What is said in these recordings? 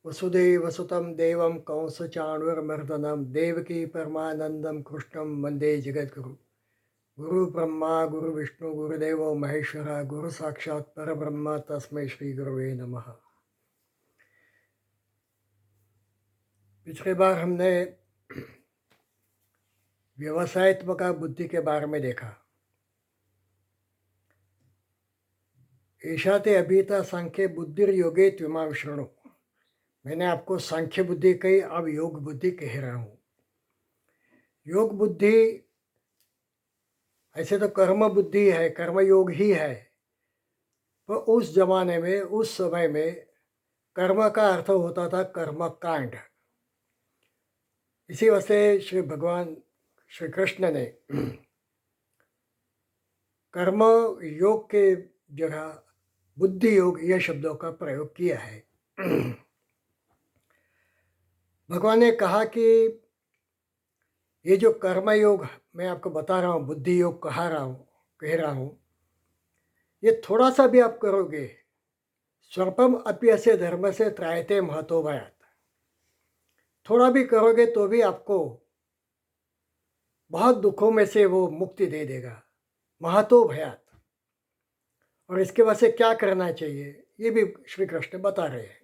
वसुदेवसुतं देवं कंसचाणूरमर्दनं देवकी परमानन्दं कृष्णं वन्दे जगद्गुरु गुरुब्रह्मा गुरुविष्णु गुरुदेवो महेश्वरः गुरुसाक्षात् परब्रह्म तस्मै श्रीगुरुवे नमः। पिछली बार हमने व्यवसायत्मक बुद्धि के बारे में देखा। ईशाते अभीता सांख्य बुद्धिर्योगे त्विमां शृणु। मैंने आपको सांख्य बुद्धि कही, अब योग बुद्धि कह रहा हूँ। योग बुद्धि ऐसे तो कर्म बुद्धि है, कर्मयोग ही है, पर उस जमाने में, उस समय में कर्म का अर्थ होता था कर्म कांड। इसी वजह से श्री भगवान श्री कृष्ण ने कर्म योग के जगह बुद्धि योग यह शब्दों का प्रयोग किया है। भगवान ने कहा कि ये जो कर्म योग मैं आपको बता रहा हूँ, बुद्धि योग कह रहा हूँ, ये थोड़ा सा भी आप करोगे, स्वल्पम अप्यस्य धर्म से त्रायते महतो भयात, थोड़ा भी करोगे तो भी आपको बहुत दुखों में से वो मुक्ति दे देगा, महतो भयात। और इसके वजह से क्या करना चाहिए ये भी श्री कृष्ण बता रहे हैं।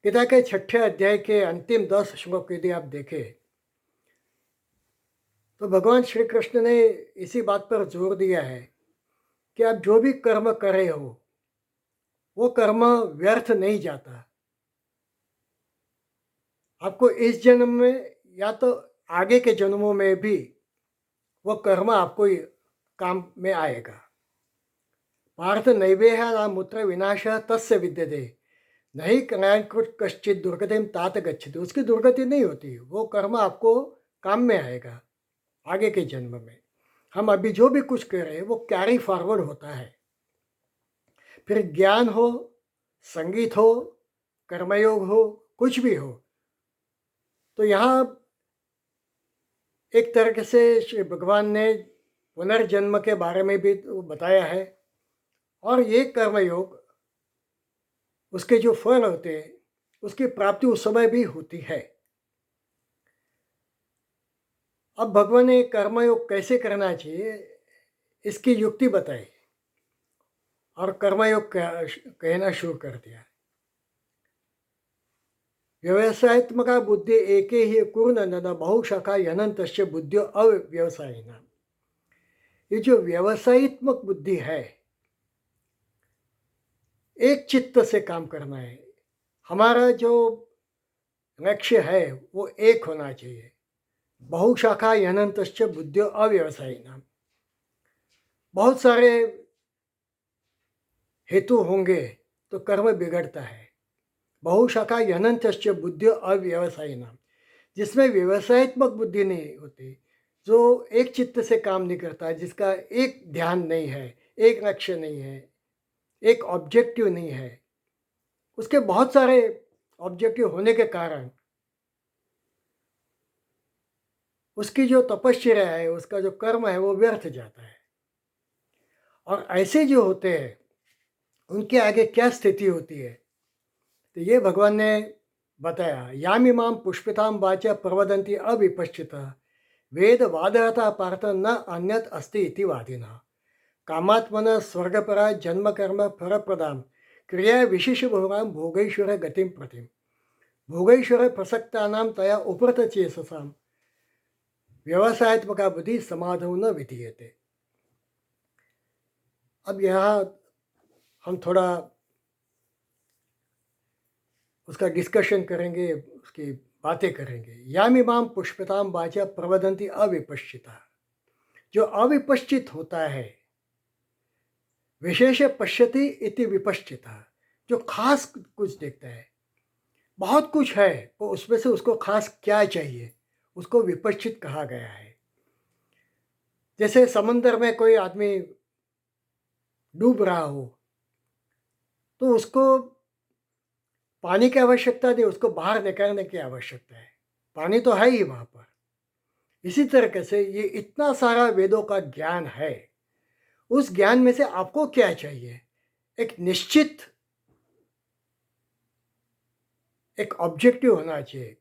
गीता के 6ठे अध्याय के अंतिम 10 श्लोक यदि आप देखें तो भगवान श्री कृष्ण ने इसी बात पर जोर दिया है कि आप जो भी कर्म कर रहे हो वो कर्म व्यर्थ नहीं जाता। आपको इस जन्म में या तो आगे के जन्मों में भी वो कर्म आपको काम में आएगा। पार्थ नैवेह मूत्र विनाश तस्य विद्यते नहीं कल्याणकृत कश्चित दुर्गतिम तात गच्छति। उसकी दुर्गति नहीं होती, वो कर्म आपको काम में आएगा आगे के जन्म में। हम अभी जो भी कुछ कर रहे हैं वो कैरी फॉरवर्ड होता है। फिर ज्ञान हो, संगीत हो, कर्मयोग हो, कुछ भी हो, तो यहाँ एक तरह से श्री भगवान ने पुनर्जन्म के बारे में भी तो बताया है। और ये कर्मयोग उसके जो फल होते हैं उसकी प्राप्ति उस समय भी होती है। अब भगवान ने कर्मयोग कैसे करना चाहिए इसकी युक्ति बताई और कर्मयोग कहना शुरू कर दिया। व्यवसायत्मक बुद्धि एक ही पूर्ण न बहुशाखा यनंत बुद्धियों अव्यवसायिना। ये जो व्यवसायत्मक बुद्धि है, एक चित्त से काम करना है। हमारा जो लक्ष्य है वो एक होना चाहिए। बहुशाखा यनंत बुद्धियों अव्यवसायिना। बहुत सारे हेतु होंगे तो कर्म बिगड़ता है। बहुशाखा यनंत बुद्धियों अव्यवसायिना, जिसमें व्यवसायत्मक बुद्धि नहीं होती, जो एक चित्त से काम नहीं करता, जिसका एक ध्यान नहीं है, एक लक्ष्य नहीं है, एक ऑब्जेक्टिव नहीं है। उसके बहुत सारे ऑब्जेक्टिव होने के कारण उसकी जो तपस्या है, उसका जो कर्म है वो व्यर्थ जाता है। और ऐसे जो होते हैं उनके आगे क्या स्थिति होती है तो ये भगवान ने बताया। यामिमां पुष्पितां वाचा प्रवदन्ति अविपश्चिता वेद वादरता पार्थ न अन्यत अस्ति इति वादिनः कामात्मन स्वर्गपरा जन्म कर्म फलप्रदां क्रिया विशेष भोगां भोगैश्वर गतिं प्रतिम भोगैश्वर प्रसक्तानां तया उपरत चेतसां व्यवसायत्मक बुद्धि समाधौ न विधीयते। अब यहाँ हम थोड़ा उसका डिस्कशन करेंगे, उसकी बातें करेंगे। यामिमां पुष्पितां वाचा प्रवदन्ति अविपश्चिता। जो अविपश्चित होता है, विशेष पश्यति इति विपश्चिता, जो खास कुछ देखता है। बहुत कुछ है वो, उसमें से उसको खास क्या चाहिए उसको विपश्चित कहा गया है। जैसे समंदर में कोई आदमी डूब रहा हो तो उसको पानी की आवश्यकता नहीं, उसको बाहर निकालने की आवश्यकता है। पानी तो है ही वहाँ पर। इसी तरीके से ये इतना सारा वेदों का ज्ञान है, उस ज्ञान में से आपको क्या चाहिए? एक निश्चित एक ऑब्जेक्टिव होना चाहिए,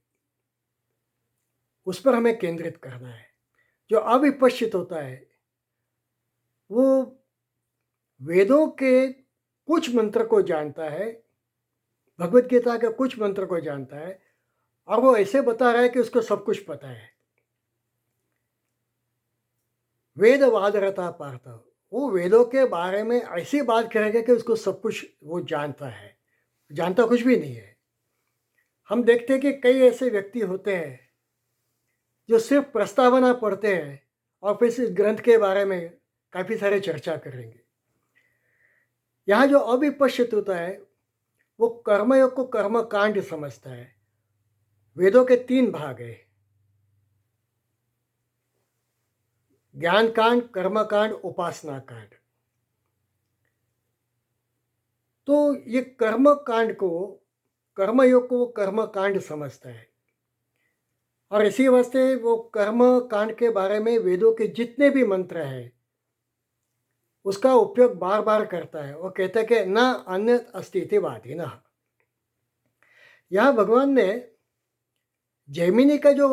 उस पर हमें केंद्रित करना है। जो अविपश्चित होता है वो वेदों के कुछ मंत्र को जानता है, भगवत गीता के कुछ मंत्र को जानता है, और वो ऐसे बता रहा है कि उसको सब कुछ पता है। वेद वादरता पार्थ, वो वेदों के बारे में ऐसी बात करेगा कि उसको सब कुछ वो जानता है, जानता कुछ भी नहीं है। हम देखते हैं कि कई ऐसे व्यक्ति होते हैं जो सिर्फ प्रस्तावना पढ़ते हैं और फिर इस ग्रंथ के बारे में काफ़ी सारे चर्चा करेंगे। यहाँ जो अविपश्चित होता है वो कर्मयोग को कर्म कांड समझता है। वेदों के 3 भाग है, ज्ञान कांड, कर्म कांड, उपासना कांड। तो ये कर्म कांड को, कर्मयोग को कर्म कांड समझता है, और इसी वास्ते वो कर्म कांड के बारे में वेदों के जितने भी मंत्र हैं उसका उपयोग बार बार करता है। वो कहता है कि न अन्य अस्तित्ववादी न। यहाँ भगवान ने जैमिनी का जो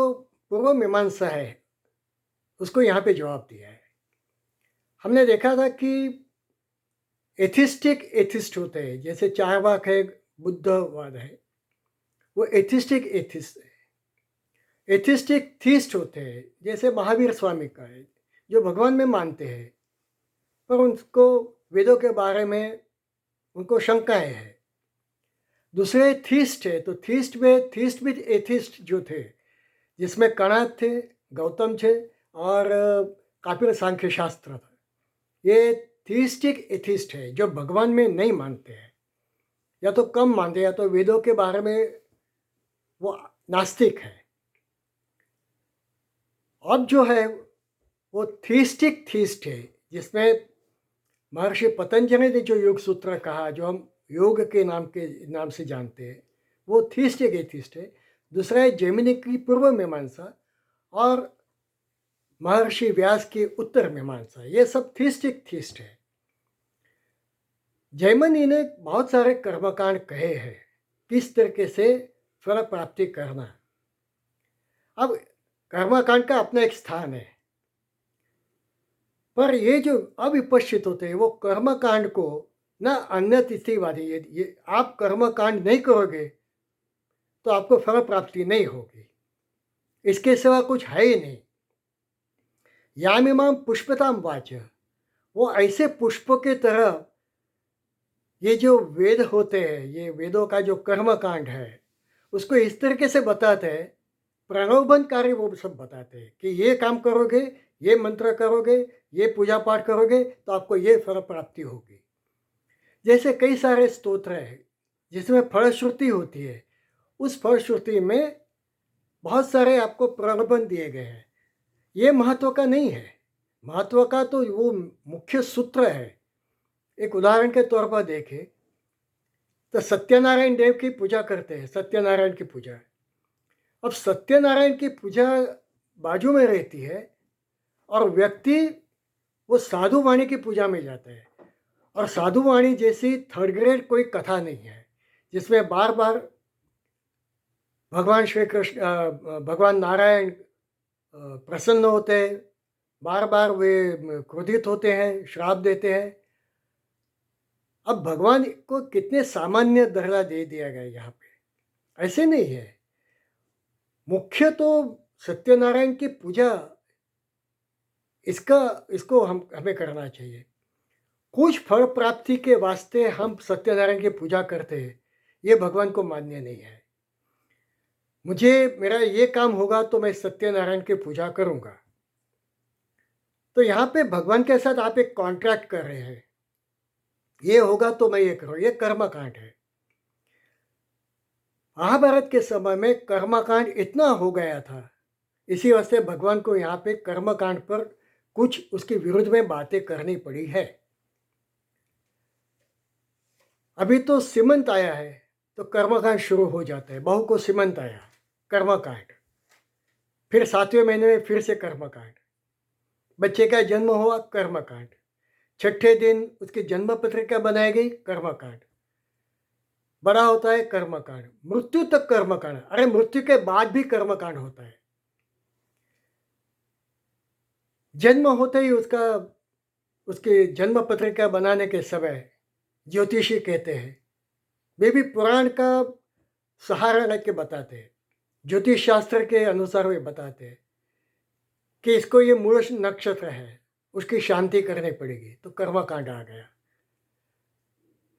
पूर्व मीमांसा है उसको यहाँ पे जवाब दिया है। हमने देखा था कि एथिस्टिक एथिस्ट होते हैं, जैसे चारवाक है, बुद्धवाद है, वो एथिस्टिक एथिस्ट है। एथिस्टिक थीस्ट होते हैं, जैसे महावीर स्वामी का है, जो भगवान में मानते हैं पर उनको वेदों के बारे में उनको शंकाएं हैं। दूसरे थीस्ट है, तो थीस्ट में थीस्ट विद एथिस्ट जो थे, जिसमें कणाद थे, गौतम थे, और कापिल सांख्य शास्त्र था। ये थीस्टिक एथिस्ट है जो भगवान में नहीं मानते हैं, या तो कम मानते हैं, या तो वेदों के बारे में वो नास्तिक है। अब जो है वो थीस्टिक थीस्ट है, जिसमें महर्षि पतंजलि ने जो योग सूत्र कहा, जो हम योग के नाम से जानते हैं, वो थीस्टिक एथिस्ट है। दूसरा है जैमिनी की पूर्व मीमांसा, और महर्षि व्यास की उत्तर मीमांसा। ये सब थीस्टिक थीस्ट है। जैमिनी ने बहुत सारे कर्मकांड कहे हैं, किस तरीके से फल प्राप्ति करना। अब कर्मकांड का अपना एक स्थान है, पर ये जो अविपश्चित होते हैं वो कर्मकांड को न अन्य तिथिवादी, ये आप कर्मकांड नहीं करोगे तो आपको फल प्राप्ति नहीं होगी, इसके सिवा कुछ है ही नहीं। यामिमाम पुष्पताम वाच, वो ऐसे पुष्पों के तरह ये जो वेद होते हैं, ये वेदों का जो कर्मकांड है उसको इस तरीके से बताते हैं, प्रलोभनकारी वो सब बताते हैं कि ये काम करोगे, ये मंत्र करोगे, ये पूजा पाठ करोगे तो आपको ये फल प्राप्ति होगी। जैसे कई सारे स्तोत्र हैं जिसमें फलश्रुति होती है, उस फलश्रुति में बहुत सारे आपको प्रलोभन दिए गए हैं। ये महत्व का नहीं है, महत्व का तो वो मुख्य सूत्र है। एक उदाहरण के तौर पर देखें तो सत्यनारायण देव की पूजा करते हैं, सत्यनारायण की पूजा। अब सत्यनारायण की पूजा बाजू में रहती है और व्यक्ति वो साधु वाणी की पूजा में जाता है, और साधु वाणी जैसी थर्ड ग्रेड कोई कथा नहीं है जिसमें बार बार भगवान श्री कृष्ण, भगवान नारायण प्रसन्न होते हैं, बार बार वे क्रोधित होते हैं, श्राप देते हैं। अब भगवान को कितने सामान्य दर्जा दे दिया गया यहाँ पे, ऐसे नहीं है। मुख्य तो सत्यनारायण की पूजा, इसको हमें करना चाहिए। कुछ फल प्राप्ति के वास्ते हम सत्यनारायण की पूजा करते हैं, ये भगवान को मान्य नहीं है। मुझे मेरा ये काम होगा तो मैं सत्यनारायण की पूजा करूँगा, तो यहाँ पे भगवान के साथ आप एक कॉन्ट्रैक्ट कर रहे हैं, ये होगा तो मैं ये करूँ, ये कर्मकांड है। महाभारत के समय में कर्मकांड इतना हो गया था, इसी वास्ते भगवान को यहाँ पे कर्मकांड पर कुछ उसके विरुद्ध में बातें करनी पड़ी है। अभी तो सीमंत आया है तो कर्मकांड शुरू हो जाता है। बहू को सीमंत आया, कर्मकांड, फिर 7वें महीने में फिर से कर्मकांड, बच्चे का जन्म हुआ, कर्मकांड, 6ठे दिन उसकी जन्म पत्रिका बनाई गई, कर्मकांड, बड़ा होता है कर्मकांड, मृत्यु तक कर्मकांड। अरे मृत्यु के बाद भी कर्मकांड होता है। जन्म होते ही उसकी जन्म पत्रिका बनाने के समय ज्योतिषी कहते हैं, वे भी पुराण का सहारा लेके बताते हैं, ज्योतिष शास्त्र के अनुसार वे बताते हैं कि इसको ये मूल नक्षत्र है, उसकी शांति करनी पड़ेगी, तो कर्मकांड आ गया।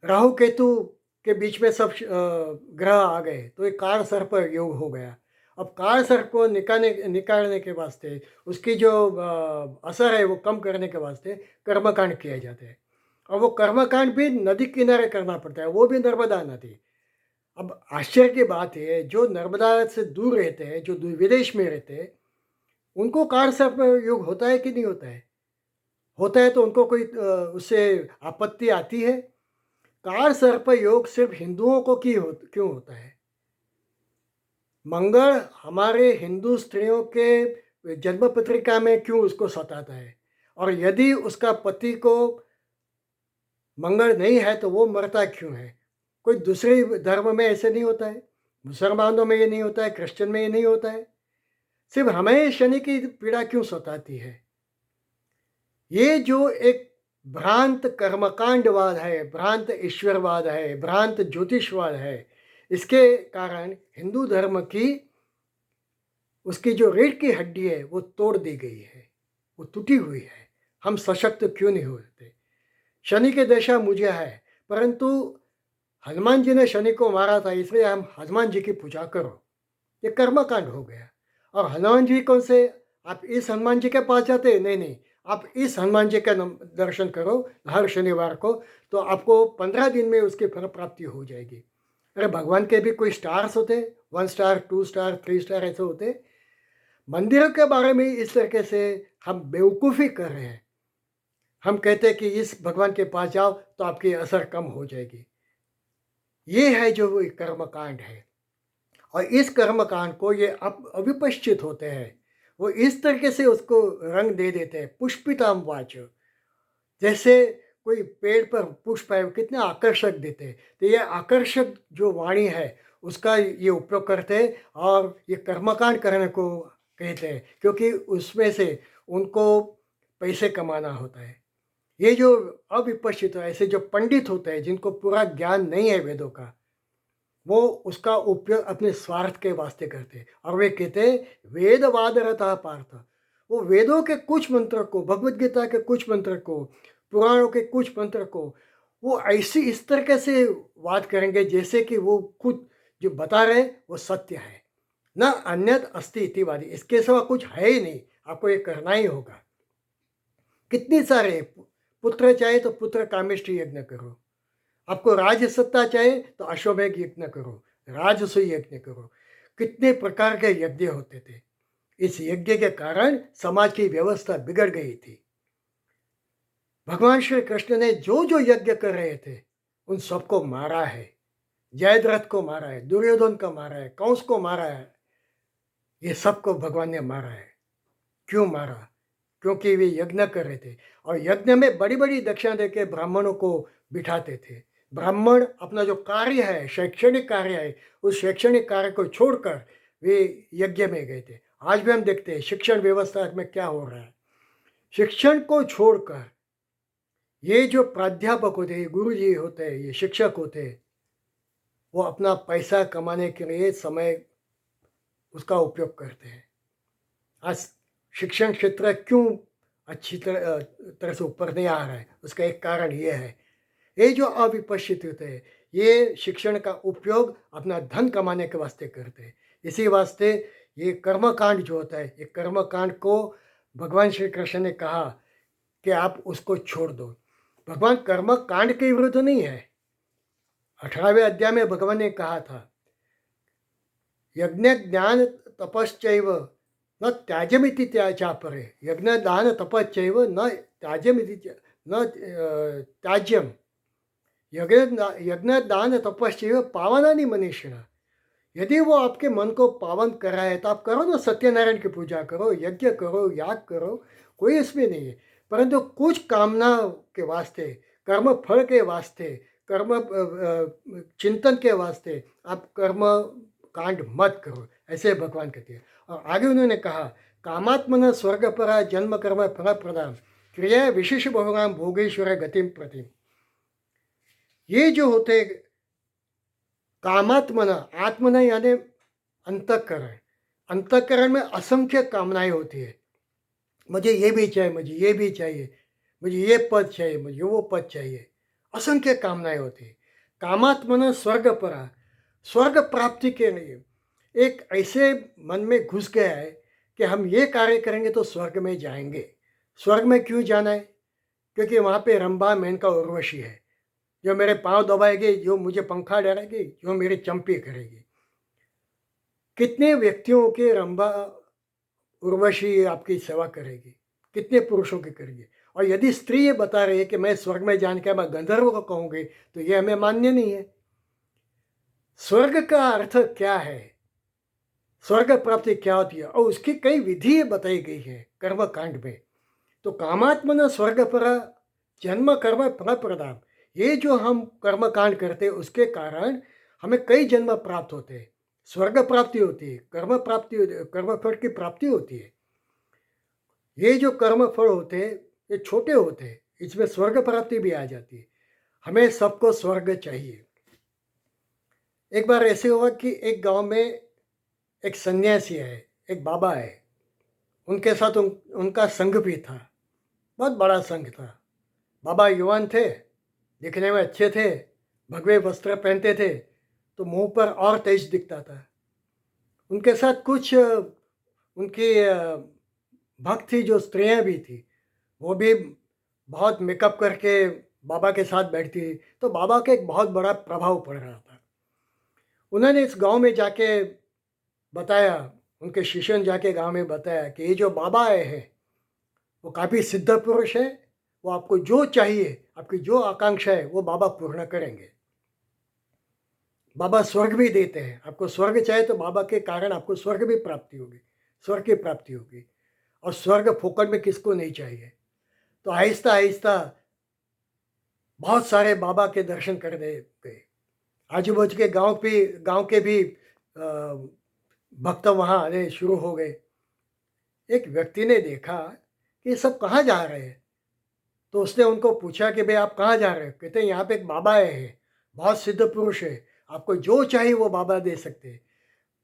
राहु केतु के बीच में सब ग्रह आ गए, तो एक काल सर्प योग हो गया। अब काल सर्प को निकालने के वास्ते, उसकी जो असर है वो कम करने के वास्ते कर्मकांड किए जाते हैं। और वो कर्मकांड भी नदी किनारे करना पड़ता है, वो भी नर्मदा नदी। अब आश्चर्य की बात है, जो नर्मदा से दूर रहते हैं, जो विदेश में रहते हैं, उनको काल सर्प योग होता है कि नहीं होता है? होता है तो उनको कोई उससे आपत्ति आती है? काल सर्प योग सिर्फ हिंदुओं को क्यों होता है? मंगल हमारे हिंदू स्त्रियों के जन्म पत्रिका में क्यों उसको सताता है? और यदि उसका पति को मंगल नहीं है तो वो मरता क्यों है? कोई दूसरे धर्म में ऐसे नहीं होता है, मुसलमानों में ये नहीं होता है, क्रिश्चियन में ये नहीं होता है। सिर्फ हमें शनि की पीड़ा क्यों सताती है? ये जो एक भ्रांत कर्मकांडवाद है, भ्रांत ईश्वरवाद है, भ्रांत ज्योतिषवाद है, इसके कारण हिंदू धर्म की उसकी जो रीढ़ की हड्डी है वो तोड़ दी गई है, वो टूटी हुई है। हम सशक्त क्यों नहीं होते? शनि की दशा मुझे है, परंतु हनुमान जी ने शनि को मारा था, इसलिए हम हनुमान जी की पूजा करो। ये कर्मकांड हो गया। और हनुमान जी कौन से? आप इस हनुमान जी के पास जाते? नहीं नहीं, आप इस हनुमान जी का दर्शन करो हर शनिवार को, तो आपको 15 दिन में उसकी फल प्राप्ति हो जाएगी। अरे भगवान के भी कोई स्टार्स होते, 1 स्टार, 2 स्टार, 3 स्टार ऐसे होते। मंदिरों के बारे में इस तरीके से हम बेवकूफ़ी कर रहे हैं। हम कहते हैं कि इस भगवान के पास जाओ तो आपकी असर कम हो जाएगी। ये है जो वो कर्मकांड है। और इस कर्मकांड को ये अविपश्चित होते हैं, वो इस तरीके से उसको रंग दे देते हैं, पुष्पिताम वाच। जैसे कोई पेड़ पर पुष्प है, कितने आकर्षक देते हैं, तो ये आकर्षक जो वाणी है उसका ये उपयोग करते हैं और ये कर्मकांड करने को कहते हैं, क्योंकि उसमें से उनको पैसे कमाना होता है। ये जो अविपश्चित है, ऐसे जो पंडित होते हैं जिनको पूरा ज्ञान नहीं है वेदों का, वो उसका उपयोग अपने स्वार्थ के वास्ते करते हैं। और वे कहते हैं वेदवाद रहता पार्थ। वो वेदों के कुछ मंत्र को, भगवत गीता के कुछ मंत्र को, पुराणों के कुछ मंत्र को वो ऐसी इस तरीके से वाद करेंगे जैसे कि वो खुद जो बता रहे वो सत्य है। न अन्यत अस्ति इतिवादी, इसके सिवा कुछ है ही नहीं, आपको ये करना ही होगा। कितनी सारे पुत्र चाहे तो पुत्र कामेष्टि यज्ञ करो, आपको राज सत्ता चाहे तो अश्वमेघ यज्ञ करो, राजसूय यज्ञ करो। कितने प्रकार के यज्ञ होते थे। इस यज्ञ के कारण समाज की व्यवस्था बिगड़ गई थी। भगवान श्री कृष्ण ने जो जो यज्ञ कर रहे थे उन सबको मारा है। जयद्रथ को मारा है, दुर्योधन को मारा है, कंस को मारा है, ये सबको भगवान ने मारा है। क्यों मारा? क्योंकि वे यज्ञ कर रहे थे और यज्ञ में बड़ी बड़ी दक्षिणा देके ब्राह्मणों को बिठाते थे। ब्राह्मण अपना जो कार्य है, शैक्षणिक कार्य है, उस शैक्षणिक कार्य को छोड़कर वे यज्ञ में गए थे। आज भी हम देखते हैं शिक्षण व्यवस्था में क्या हो रहा है। शिक्षण को छोड़कर ये जो प्राध्यापक होते हैं, गुरु जी होते हैं, ये शिक्षक होते हैं, वो अपना पैसा कमाने के लिए समय उसका उपयोग करते हैं। आज शिक्षण क्षेत्र क्यों अच्छी तरह से ऊपर नहीं आ रहा है? उसका एक कारण ये है, ये जो अविपश्चित होते हैं, ये शिक्षण का उपयोग अपना धन कमाने के वास्ते करते हैं। इसी वास्ते ये कर्मकांड जो होता है, ये कर्मकांड को भगवान श्री कृष्ण ने कहा कि आप उसको छोड़ दो। भगवान कर्मकांड के विरुद्ध नहीं है। 18वें अध्याय में भगवान ने कहा था, यज्ञ ज्ञान तपश्चैव न त्याज्यमिति चापरे, यज्ञ दान तपश्चैव न त्याज्यमिति न त्याज्यम, यज्ञ दान तपश्चैव पावनानि मनीषिणः। यदि वो आपके मन को पावन कर रहा है तो आप करो ना, सत्यनारायण की पूजा करो, यज्ञ करो, याग करो, कोई इसमें नहीं है। परंतु कुछ कामना के वास्ते, कर्म फल के वास्ते कर्म चिंतन के वास्ते आप कर्म कांड मत करो, ऐसे भगवान कहते हैं। और आगे उन्होंने कहा, कामात्मन स्वर्गपरा जन्म कर्म फल प्रदान क्रिया विशेष बहुराम भोगेश्वर गतिम प्रतिम। ये जो होते कामात्मना, आत्मना यानी अंतःकरण, अंतःकरण में असंख्य कामनाएं होती है। मुझे ये भी चाहिए, मुझे ये भी चाहिए, मुझे ये पद चाहिए, मुझे वो पद चाहिए, असंख्य कामनाएं होती है। कामात्मना स्वर्ग परा, स्वर्ग प्राप्ति के लिए एक ऐसे मन में घुस गया है कि हम ये कार्य करेंगे तो स्वर्ग में जाएंगे। स्वर्ग में क्यों जाना है? क्योंकि वहाँ पे रंभा मेनका उर्वशी है, जो मेरे पाँव दबाएगी, जो मुझे पंखा डराएगी, जो मेरी चंपी करेगी। कितने व्यक्तियों के रंभा उर्वशी आपकी सेवा करेगी, कितने पुरुषों की करेगी। और यदि स्त्री ये बता रही है कि मैं स्वर्ग में जान के मैं गंधर्व को कहूँगी, तो ये हमें मान्य नहीं है। स्वर्ग का अर्थ क्या है, स्वर्ग प्राप्ति क्या होती है, और उसकी कई विधि बताई गई है कर्म कांड में। तो कामात्मन स्वर्ग पर जन्म कर्म फल प्रदान, ये जो हम कर्म कांड करते हैं उसके कारण हमें कई जन्म प्राप्त होते हैं। स्वर्ग प्राप्ति होती है, कर्म प्राप्ति होती है, कर्म फल की प्राप्ति होती है। ये जो कर्म फल होते हैं ये छोटे होते हैं, इसमें स्वर्ग प्राप्ति भी आ जाती है। हमें सबको स्वर्ग चाहिए। एक बार ऐसे हुआ कि एक गांव में एक सन्यासी है, एक बाबा है, उनके साथ उनका संघ भी था, बहुत बड़ा संघ था। बाबा युवान थे, दिखने में अच्छे थे, भगवे वस्त्र पहनते थे, तो मुंह पर और तेज दिखता था। उनके साथ कुछ उनकी भक्त थी, जो स्त्रियां भी थी, वो भी बहुत मेकअप करके बाबा के साथ बैठती थी। तो बाबा का एक बहुत बड़ा प्रभाव पड़ रहा था। उन्होंने इस गांव में जाके बताया, उनके शिष्य ने जाके गांव में बताया कि ये जो बाबा आए हैं वो काफ़ी सिद्ध पुरुष है, वो आपको जो चाहिए, आपकी जो आकांक्षा है वो बाबा पूर्ण करेंगे। बाबा स्वर्ग भी देते हैं, आपको स्वर्ग चाहिए तो बाबा के कारण आपको स्वर्ग भी प्राप्ति होगी, स्वर्ग की प्राप्ति होगी। और स्वर्ग फोकट में किसको नहीं चाहिए। तो आहिस्ता आहिस्ता बहुत सारे बाबा के दर्शन कर गए। आजू बाजू के गांव के भी भक्त वहाँ आने शुरू हो गए। एक व्यक्ति ने देखा कि ये सब कहाँ जा रहे हैं, तो उसने उनको पूछा कि भाई आप कहाँ जा रहे हो? कहते हैं यहाँ पे एक बाबा आए हैं, बहुत सिद्ध पुरुष है, आपको जो चाहिए वो बाबा दे सकते हैं।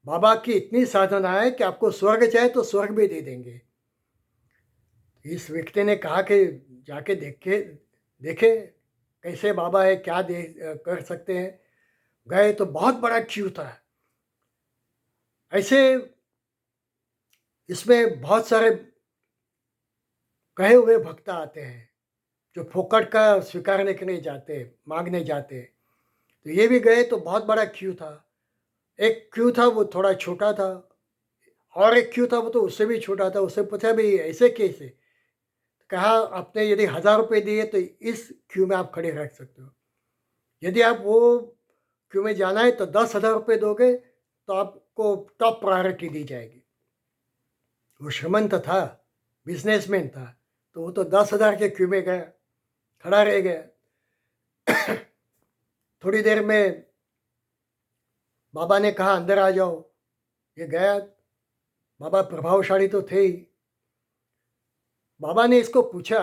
बाबा की इतनी साधना है कि आपको स्वर्ग चाहे तो स्वर्ग भी दे देंगे। इस व्यक्ति ने कहा कि जाके देखे देखे कैसे बाबा है, क्या दे कर सकते हैं। गए तो बहुत बड़ा क्यू था। ऐसे इसमें बहुत सारे कहे हुए भक्त आते हैं जो फोकट का स्वीकारने के लिए जाते हैं, मांगने जाते हैं। तो ये भी गए तो बहुत बड़ा क्यू था। एक क्यू था वो थोड़ा छोटा था, और एक क्यू था वो तो उससे भी छोटा था। उससे पूछा भाई ऐसे कैसे? कहा आपने यदि 1000 रुपये दिए तो इस क्यू में आप खड़े रह सकते हो, यदि आप वो क्यू में जाना है तो 10,000 रुपये दोगे तो आपको टॉप प्रायोरिटी दी जाएगी। वो श्रीमंत था, बिजनेसमैन था, तो वो तो 10,000 के क्यू में गया, खड़ा रह गया। थोड़ी देर में बाबा ने कहा अंदर आ जाओ। ये गया। बाबा प्रभावशाली तो थे ही। बाबा ने इसको पूछा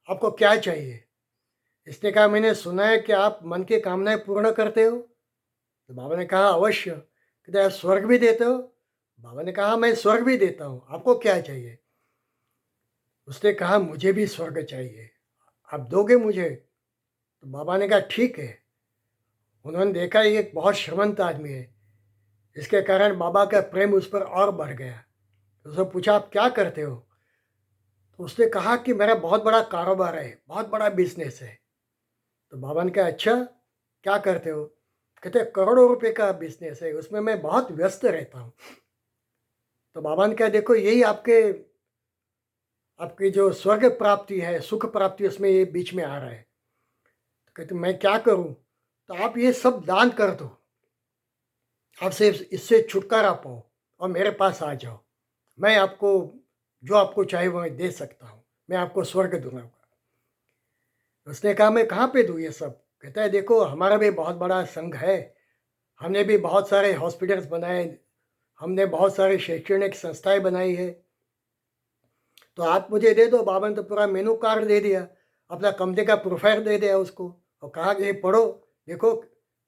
आपको क्या चाहिए? इसने कहा मैंने सुना है कि आप मन की कामनाएं पूर्ण करते हो। तो बाबा ने कहा अवश्य। कहते आप स्वर्ग भी देते हो? बाबा ने कहा मैं स्वर्ग भी देता हूँ, आपको क्या चाहिए? उसने कहा मुझे भी स्वर्ग चाहिए, आप दोगे मुझे? तो बाबा ने कहा ठीक है। उन्होंने देखा ये एक बहुत श्रीमंत आदमी है, इसके कारण बाबा का प्रेम उस पर और बढ़ गया। उसने पूछा आप क्या करते हो? तो उसने कहा कि मेरा बहुत बड़ा कारोबार है, बहुत बड़ा बिजनेस है। तो बाबा ने कहा अच्छा, क्या करते हो? कहते करोड़ों रुपए का बिजनेस है, उसमें मैं बहुत व्यस्त रहता हूँ। तो बाबा ने कहा देखो यही आपकी जो स्वर्ग प्राप्ति है, सुख प्राप्ति, उसमें ये बीच में आ रहा है। तो कहते मैं क्या करूँ? तो आप ये सब दान कर दो, आपसे इससे छुटकारा पाओ और मेरे पास आ जाओ। मैं आपको जो आपको चाहिए वो मैं दे सकता हूँ, मैं आपको स्वर्ग दूंगा। उसने कहा मैं कहाँ पे दूँ ये सब? कहता है देखो हमारा भी बहुत बड़ा संघ है, हमने भी बहुत सारे हॉस्पिटल्स बनाए, हमने बहुत सारी शैक्षणिक संस्थाएं बनाई है, तो आप मुझे दे दो। बाबा ने तो पूरा मेनू कार्ड दे दिया, अपना कंपनी का प्रोफाइल दे दिया उसको और कहा कि ये पढ़ो, देखो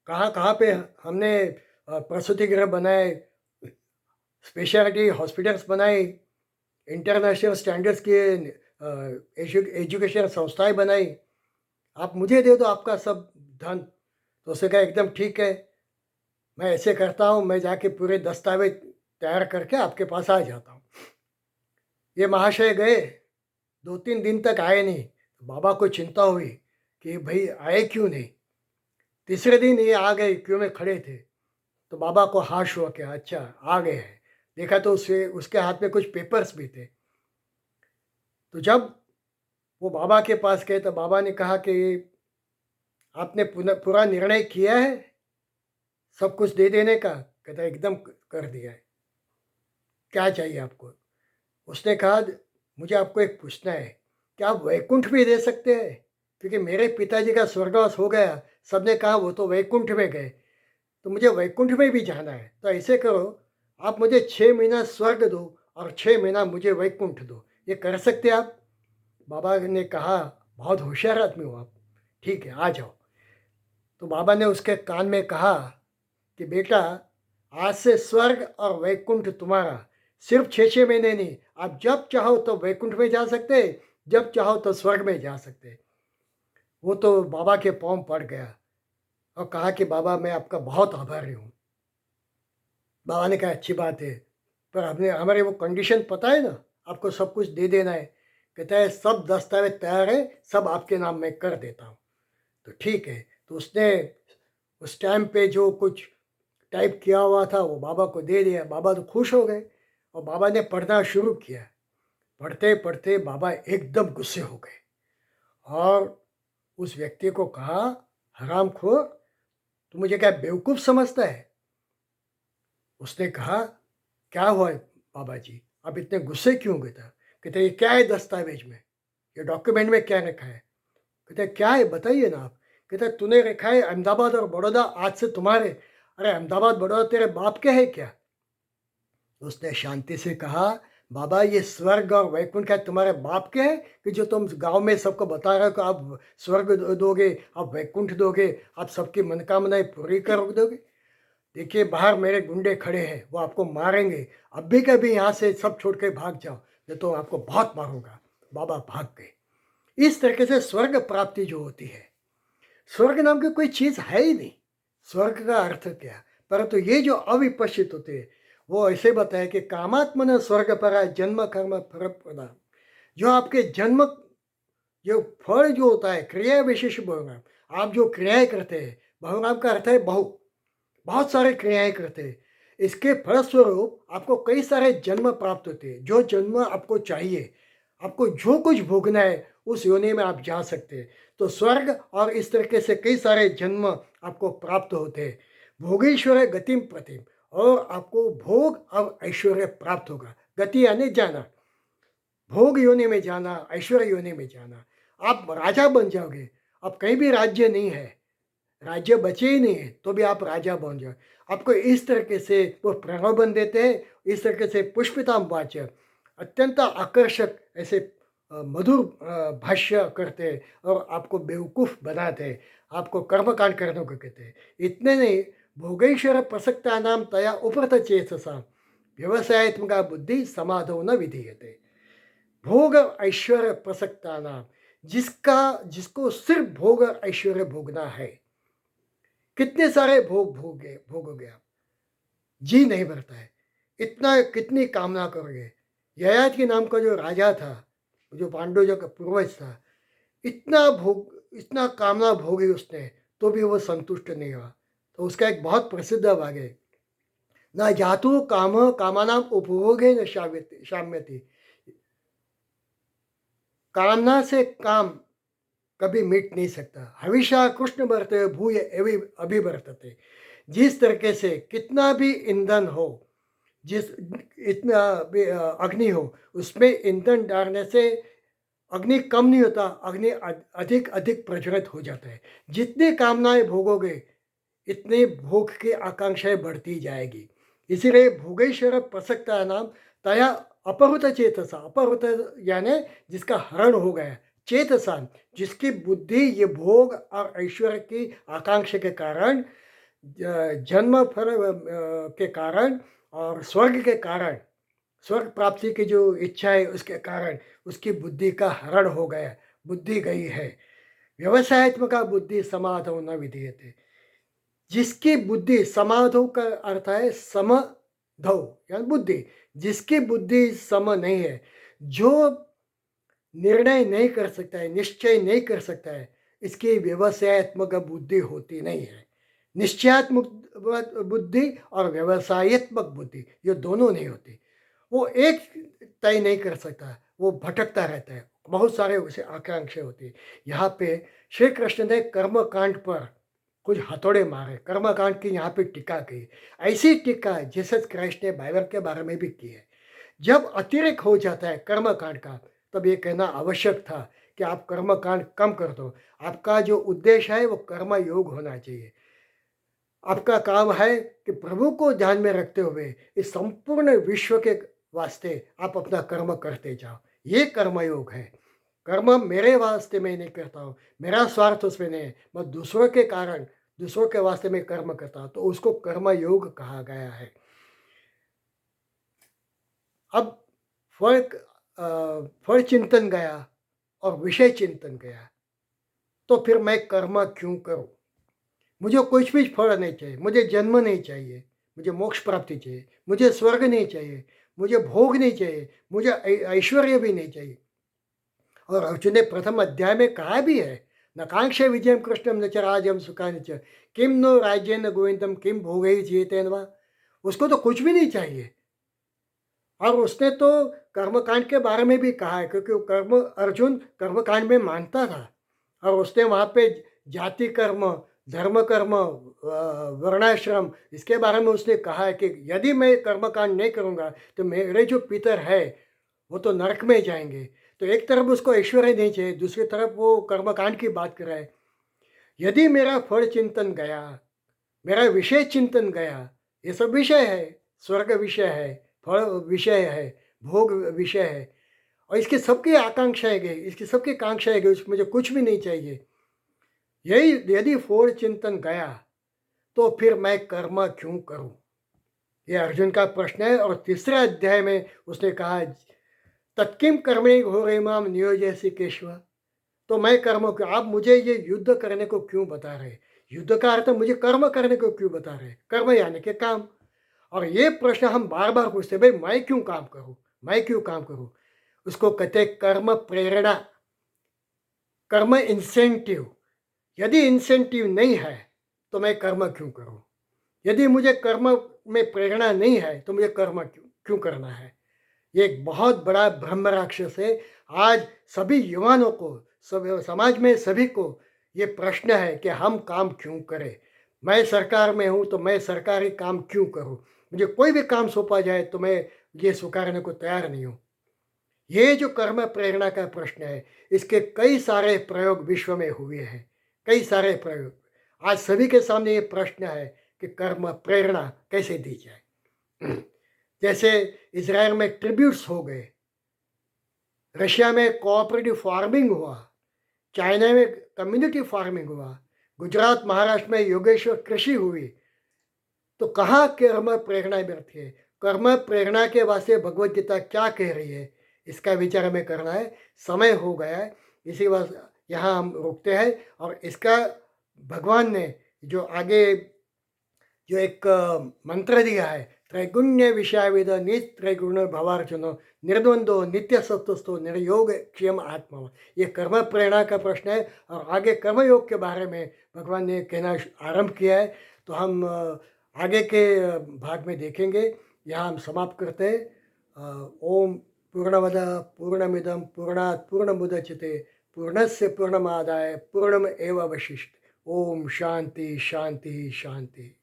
कहाँ कहाँ पे हमने प्रसूति गृह बनाए, स्पेशलिटी हॉस्पिटल्स बनाए, इंटरनेशनल स्टैंडर्ड्स के एजुकेशन संस्थाएं बनाई, आप मुझे दे दो आपका सब धन। तो उसने कहा एकदम ठीक है, मैं ऐसे करता हूँ, मैं जाके पूरे दस्तावेज तैयार करके आपके पास आ जाता हूँ। ये महाशय गए, 2-3 दिन तक आए नहीं। तो बाबा को चिंता हुई कि भाई आए क्यों नहीं। तीसरे दिन ये आ गए, क्यों में खड़े थे। तो बाबा को हाश हुआ कि अच्छा आ गए हैं। देखा तो उसके हाथ में कुछ पेपर्स भी थे। तो जब वो बाबा के पास गए तो बाबा ने कहा कि आपने पूरा निर्णय किया है सब कुछ दे देने का। कहता है एकदम कर दिया है, क्या चाहिए आपको। उसने कहा मुझे आपको एक पूछना है, क्या आप वैकुंठ भी दे सकते हैं, क्योंकि मेरे पिताजी का स्वर्गवास हो गया, सबने कहा वो तो वैकुंठ में गए, तो मुझे वैकुंठ में भी जाना है। तो ऐसे करो, आप मुझे 6 महीना स्वर्ग दो और 6 महीना मुझे वैकुंठ दो, ये कर सकते आप। बाबा ने कहा बहुत होशियार आदमी हो आप, ठीक है आ जाओ। तो बाबा ने उसके कान में कहा कि बेटा आज से स्वर्ग और वैकुंठ तुम्हारा, सिर्फ 6-6 महीने नहीं, आप जब चाहो तो वैकुंठ में जा सकते, जब चाहो तो स्वर्ग में जा सकते। वो तो बाबा के पाँव पड़ गया और कहा कि बाबा मैं आपका बहुत आभारी हूँ। बाबा ने कहा अच्छी बात है, पर हमने हमारे वो कंडीशन पता है ना, आपको सब कुछ दे देना है। कहता है सब दस्तावेज तैयार है, सब आपके नाम में कर देता हूँ। तो ठीक है। तो उसने उस टाइम पे जो कुछ टाइप किया हुआ था वो बाबा को दे दिया। बाबा तो खुश हो गए और बाबा ने पढ़ना शुरू किया। पढ़ते पढ़ते बाबा एकदम गुस्से हो गए और उस व्यक्ति को कहा हरामखोर, तू मुझे क्या बेवकूफ़ समझता है। उसने कहा क्या हुआ है बाबा जी, आप इतने गुस्से क्यों गए था। कहते ये क्या है दस्तावेज में, ये डॉक्यूमेंट में क्या रखा है। कहते क्या है बताइए ना आप। कहते तूने रखा है अहमदाबाद और बड़ौदा आज से तुम्हारे। अरे अहमदाबाद बड़ौदा तेरे बाप के है क्या। उसने शांति से कहा बाबा ये स्वर्ग और वैकुंठ क्या तुम्हारे बाप के हैं कि जो तुम गांव में सबको बता रहे हो कि आप स्वर्ग दोगे, आप वैकुंठ दोगे, आप सबकी मनोकामनाएं पूरी कर दोगे। देखिए बाहर मेरे गुंडे खड़े हैं, वो आपको मारेंगे, अब भी कभी यहाँ से सब छोड़ के भाग जाओ, नहीं तो आपको बहुत मारूंगा। बाबा भाग गए। इस तरीके से स्वर्ग प्राप्ति जो होती है, स्वर्ग नाम की कोई चीज़ है ही नहीं। स्वर्ग का अर्थ क्या, परंतु ये जो अविपश्चित होते हैं वो ऐसे बताया कि कामात्मन स्वर्ग पर जन्म कर्म फल प्रदान। जो आपके जन्म जो फल जो होता है क्रिया विशेष बहुनाम, आप जो क्रियाएं करते हैं, बहुनाम का अर्थ है बहुत सारे क्रियाएं करते हैं, इसके फलस्वरूप आपको कई सारे जन्म प्राप्त होते हैं। जो जन्म आपको चाहिए, आपको जो कुछ भोगना है उस योनि में आप जा सकते हैं। तो स्वर्ग और इस तरीके से कई सारे जन्म आपको प्राप्त होते हैं। भोगेश्वर गतिम प्रतिम, और आपको भोग और ऐश्वर्य प्राप्त होगा। गति यानी जाना, भोग योनि में जाना, ऐश्वर्य योनि में जाना। आप राजा बन जाओगे। अब कहीं भी राज्य नहीं है, राज्य बचे ही नहीं है, तो भी आप राजा बन जाओ। आपको इस तरीके से वो प्रलोभन देते हैं, इस तरीके से पुष्पिताम वाच्य अत्यंत आकर्षक ऐसे मधुर भाष्य करते हैं और आपको बेवकूफ़ बनाते हैं, आपको कर्मकांड करने को कहते हैं। इतने नहीं, भोगेश्वर प्रसक्ता नाम तया उपरत चेतसा व्यवसायत्मका बुद्धि समाधो न विधीयते। भोग ऐश्वर्य प्रसक्ता नाम, जिसको सिर्फ भोग ऐश्वर्य भोगना है, कितने सारे भोगोगे आप, जी नहीं भरता है। इतना कितनी कामना करोगे। ययाति के नाम का जो राजा था, जो पांडवों का पूर्वज था, इतना कामना भोगी उसने, तो भी वो संतुष्ट नहीं हुआ। तो उसका एक बहुत प्रसिद्ध भाग है, न जातु काम कामानाम उपभोगे न शाम्यति। कामना से काम कभी मिट नहीं सकता। हमेशा कृष्ण बरते भूय अभिवर्तते। जिस तरीके से कितना भी ईंधन हो, जिस इतना भी अग्नि हो, उसमें ईंधन डालने से अग्नि कम नहीं होता, अग्नि अधिक अधिक प्रज्वलित हो जाता है। जितनी कामनाएँ भोगोगे, इतनी भोग की आकांक्षाएँ बढ़ती जाएगी। इसीलिए भोगेश्वर प्रसक्ता नाम तया अपहृत चेतसा, अपहृत यानी जिसका हरण हो गया, चेतसा जिसकी बुद्धि ये भोग और ऐश्वर्य की आकांक्षा के कारण, जन्म फल के कारण और स्वर्ग के कारण, स्वर्ग प्राप्ति की जो इच्छा है उसके कारण उसकी बुद्धि का हरण हो गया, बुद्धि गई है। व्यवसायत्मका बुद्धि समाधौ न विधीयते। जिसकी बुद्धि, समाधौ का अर्थ है समधौ यानी बुद्धि, जिसकी बुद्धि सम नहीं है, जो निर्णय नहीं कर सकता है, निश्चय नहीं कर सकता है, इसकी व्यवसायत्मक बुद्धि होती नहीं है। निश्चयात्मक बुद्धि और व्यवसायत्मक बुद्धि ये दोनों नहीं होती। वो एक तय नहीं कर सकता, वो भटकता रहता है, बहुत सारे उसे आकांक्षाएँ होती है। यहाँ पे श्री कृष्ण ने कर्म कांड पर कुछ हथौड़े मारे, कर्म कांड की यहाँ पे टीका की। ऐसी टीका जीसस क्राइस्ट ने बाइबल के बारे में भी की है। जब अतिरेक हो जाता है कर्म कांड का, तब ये कहना आवश्यक था कि आप कर्म कांड कम कर दो। आपका जो उद्देश्य है वो कर्म योग होना चाहिए। आपका काम है कि प्रभु को ध्यान में रखते हुए इस संपूर्ण विश्व के वास्ते आप अपना कर्म करते जाओ। ये कर्मयोग है। कर्म मेरे वास्ते मैं नहीं करता हूँ, मेरा स्वार्थ उसमें नहीं है, मैं दूसरों के कारण, दूसरों के वास्ते में कर्म करता हूँ, तो उसको कर्मयोग कहा गया है। अब फल फल चिंतन गया और विषय चिंतन गया, तो फिर मैं कर्म क्यों करूँ? मुझे कुछ भी फल नहीं चाहिए, मुझे जन्म नहीं चाहिए, मुझे मोक्ष प्राप्ति चाहिए, मुझे स्वर्ग नहीं चाहिए, मुझे भोग नहीं चाहिए, मुझे ऐश्वर्य भी नहीं चाहिए। और अर्जुन ने प्रथम अध्याय में कहा भी है, नकांक्षे विजयम कृष्णम न च राज्यम सुखानि च, किम नो राज्येन गोविंदम किम भोगैः जीतेन वा। उसको तो कुछ भी नहीं चाहिए। और उसने तो कर्मकांड के बारे में भी कहा है, क्योंकि वो अर्जुन कर्मकांड में मानता था। और उसने वहाँ पे जाति कर्म, धर्म कर्म, वर्णाश्रम, इसके बारे में उसने कहा है कि यदि मैं कर्मकांड नहीं करूँगा तो मेरे जो पितर है वो तो नरक में जाएंगे। तो एक तरफ उसको ऐश्वर्य नहीं चाहिए, दूसरी तरफ वो कर्मकांड की बात कर रहा है। यदि मेरा फल चिंतन गया, मेरा विषय चिंतन गया, ये सब विषय है, स्वर्ग विषय है, फल विषय है, भोग विषय है, और इसकी सबकी आकांक्षाएँ गई, इसकी सबकी कांक्षाएँ गई, उसमें मुझे कुछ भी नहीं चाहिए। यही यदि फल चिंतन गया, तो फिर मैं कर्म क्यों करूं? ये अर्जुन का प्रश्न है। और तीसरे अध्याय में उसने कहा, तत्किम कर्मणि घोरे माम नियोजयसि केशव। तो मैं कर्म क्यों, आप मुझे ये युद्ध करने को क्यों बता रहे? युद्ध का अर्थ मुझे कर्म करने को क्यों बता रहे? कर्म यानी कि काम। और ये प्रश्न हम बार बार पूछते, भाई मैं क्यों काम करूं, मैं क्यों काम करूं? उसको कहते कर्म प्रेरणा, कर्म इंसेंटिव। यदि इंसेंटिव नहीं है तो मैं कर्म क्यों करूं? यदि मुझे कर्म में प्रेरणा नहीं है तो मुझे कर्म क्यों क्यों करना है? ये एक बहुत बड़ा ब्रह्म राक्षस है। आज सभी युवाओं को, सब समाज में सभी को ये प्रश्न है कि हम काम क्यों करें? मैं सरकार में हूँ तो मैं सरकारी काम क्यों करूँ? मुझे कोई भी काम सौंपा जाए तो मैं ये स्वीकारने को तैयार नहीं हूँ। ये जो कर्म प्रेरणा का प्रश्न है, इसके कई सारे प्रयोग विश्व में हुए हैं, कई सारे प्रयोग। आज सभी के सामने ये प्रश्न है कि कर्म प्रेरणा कैसे दी जाए। जैसे इज़राइल में ट्रिब्यूट्स हो गए, रशिया में कोऑपरेटिव फार्मिंग हुआ, चाइना में कम्युनिटी फार्मिंग हुआ, गुजरात महाराष्ट्र में योगेश्वर कृषि हुई। तो कहाँ कर्म प्रेरणा बैठती है? कर्म प्रेरणा के वास्ते भगवत गीता क्या कह रही है, इसका विचार हमें करना है। समय हो गया है, इसी वास्ते यहाँ हम रुकते हैं। और इसका भगवान ने जो आगे जो एक मंत्र दिया है, त्रैगुण्य विषयाविद नित्रैगुण भवार्जुनो निर्द्वंदो नित्य सत्वस्थो निर्योग क्षयम आत्मा। ये कर्म प्रेरणा का प्रश्न है। और आगे कर्मयोग के बारे में भगवान ने कहना आरंभ किया है। तो हम आगे के भाग में देखेंगे। यहाँ हम समाप्त करते हैं। ओम पूर्णमद पूर्णमिदम पूर्णात् पूर्णमुदच्यते पूर्णस्य पूर्णमादाय पूर्णम एव अवशिष्यते। ओम शांति शांति शांति।